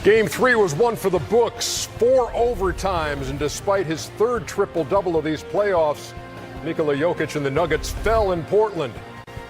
Game 3 was one for the books, 4 overtimes, and despite his third triple-double of these playoffs, Nikola Jokic and the Nuggets fell in Portland.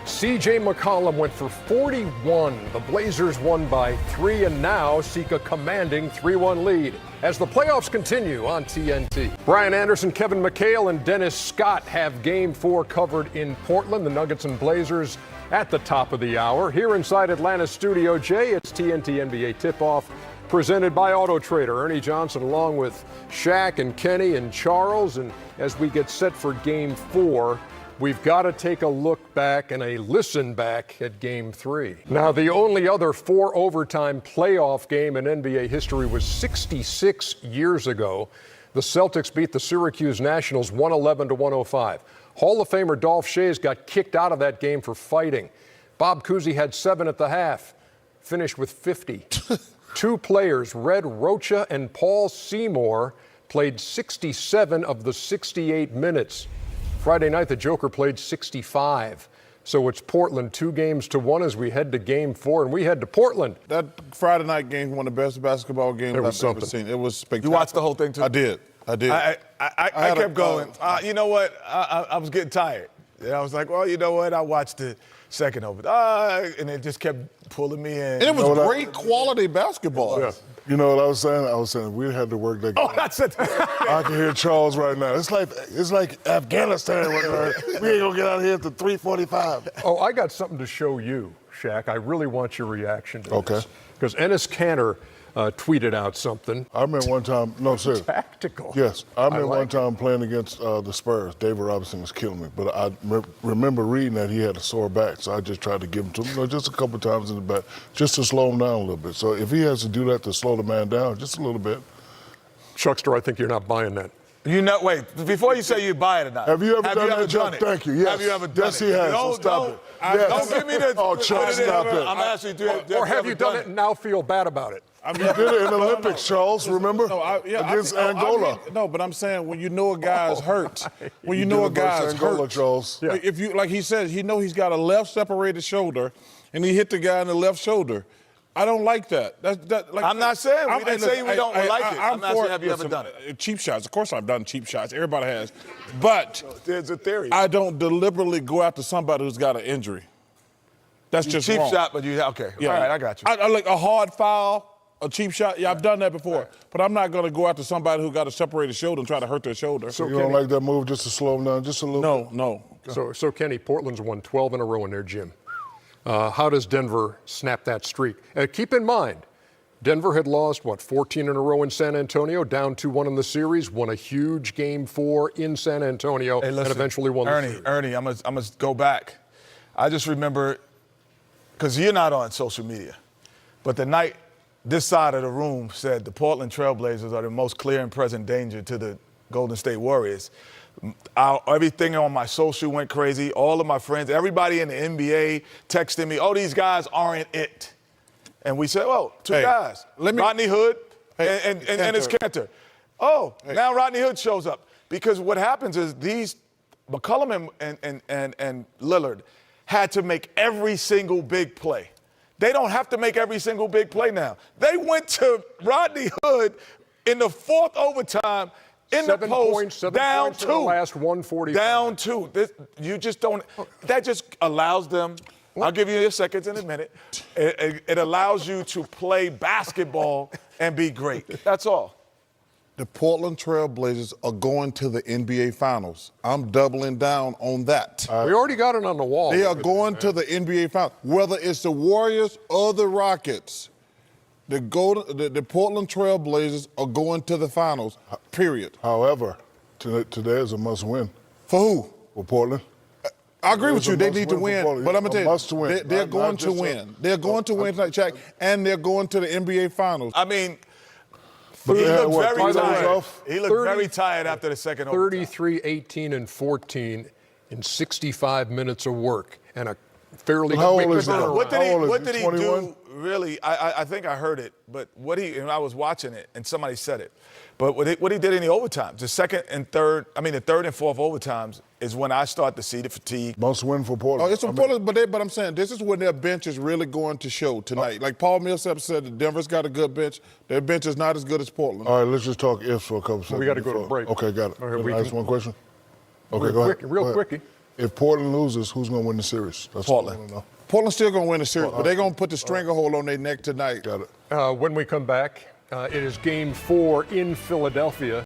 C.J. McCollum went for 41. The Blazers won by 3 and now seek a commanding 3-1 lead as the playoffs continue on TNT. Brian Anderson, Kevin McHale, and Dennis Scott have Game 4 covered in Portland. The Nuggets and Blazers at the top of the hour. Here inside Atlanta's Studio J, it's TNT NBA Tip-Off presented by Autotrader. Ernie Johnson along with Shaq and Kenny and Charles. And as we get set for Game 4, we've got to take a look back and a listen back at Game 3. Now, the only other 4 overtime playoff game in NBA history was 66 years ago. The Celtics beat the Syracuse Nationals 111-105. Hall of Famer Dolph Schayes got kicked out of that game for fighting. Bob Cousy had 7 at the half, finished with 50. 2 players, Red Rocha and Paul Seymour, played 67 of the 68 minutes. Friday night, the Joker played 65. So it's Portland 2-1 as we head to Game 4, and we head to Portland. That Friday night game was one of the best basketball games I've ever seen. It was spectacular. You watched the whole thing, too? I did. I kept going. You know what? I was getting tired. And I was like, well, you know what? I watched the second over. And it just kept pulling me in. And it was great quality basketball. Yeah. You know what I was saying? I was saying we had to work that game. Oh, that's it. I can hear Charles right now. It's like Afghanistan. We ain't gonna get out of here till 3:45. Oh, I got something to show you, Shaq. I really want your reaction to Okay. this. Because Enes Kanter tweeted out something. I remember one time, no, sir. Tactical. Yes, I remember one time playing against the Spurs. David Robinson was killing me, but I remember reading that he had a sore back, so I just tried to give him to him, just a couple times in the back, just to slow him down a little bit. So if he has to do that to slow the man down, just a little bit. Chuckster, I think you're not buying that. You know, wait, before you say you buy it or not. Have you ever done that, Chuck? Thank you, yes. Have you ever done yes, it? he has, so stop it. Yes. Don't give me the... Oh, Chuck, stop it. I'm asking you, Or have you done it and now feel bad about it? I mean, you did it in the Olympics, Charles, remember? Against Angola. No, but I'm saying when you know a guy's hurt, when you know a guy's Angola, hurt, Charles. Yeah. If you, like he said, he's got a left separated shoulder, and he hit the guy in the left shoulder. I don't like that. I'm not saying we didn't say we don't like it. I'm not saying have you ever done it. Cheap shots. Of course I've done cheap shots. Everybody has. But there's a theory. I don't deliberately go after somebody who's got an injury. That's just cheap wrong. shot, but okay. Yeah. All right, I got you. I like a hard foul, a cheap shot. Yeah, I've done that before. But I'm not going to go after somebody who got a separated shoulder and try to hurt their shoulder. So you don't like that move just to slow him down just a little bit? No. So Kenny, Portland's won 12 in a row in their gym. How does Denver snap that streak? Keep in mind, Denver had lost, 14 in a row in San Antonio, down 2-1 in the series, won a huge Game 4 in San Antonio, and eventually won the series. Ernie, I'm gonna go back. I just remember, because you're not on social media, but the night this side of the room said the Portland Trailblazers are the most clear and present danger to the Golden State Warriors. Everything on my social went crazy. All of my friends, everybody in the NBA texted me, oh, these guys aren't it. And we said, well, two guys, Rodney Hood and it's Kanter. Oh, now Rodney Hood shows up. Because what happens is these McCollum and Lillard had to make every single big play. They don't have to make every single big play now. They went to Rodney Hood in the 4th overtime in the post, down 2. In the last 140. Down 2. You just don't. That just allows them. I'll give you your seconds in a minute. It allows you to play basketball and be great. That's all. The Portland Trailblazers are going to the NBA Finals. I'm doubling down on that. We already got it on the wall. They are going to the NBA Finals. Whether it's the Warriors or the Rockets, the Portland Trailblazers are going to the Finals, period. However, today is a must-win. For who? For Portland. I agree with you. They need to win. But I'm going to tell you, they're going to win. They're going to win tonight, Shaq, and they're going to the NBA Finals. I mean, but he looked very tired. tired. He looked very tired after the second overtime. 33, 18, and 14 in 65 minutes of work. And a fairly How quick old is he? turnaround. What did he 21? do? Really, I think I heard it, but and I was watching it, and somebody said it. But what he did in the overtimes, the third and fourth overtimes, is when I start to see the fatigue. Must win for Portland. Oh, it's for Portland, but I'm saying this is when their bench is really going to show tonight. Like Paul Millsap said, that Denver's got a good bench. Their bench is not as good as Portland. All right, let's just talk ifs for a couple seconds. We got to go to break. Okay, got it. All right, Can I ask one question? Okay, Real go quick, ahead. real Go ahead. quickie. If Portland loses, who's going to win the series? That's Portland. what I wanna know. Portland's still going to win the series, but they're going to put the stranglehold on their neck tonight. Got it. When we come back, it is Game 4 in Philadelphia.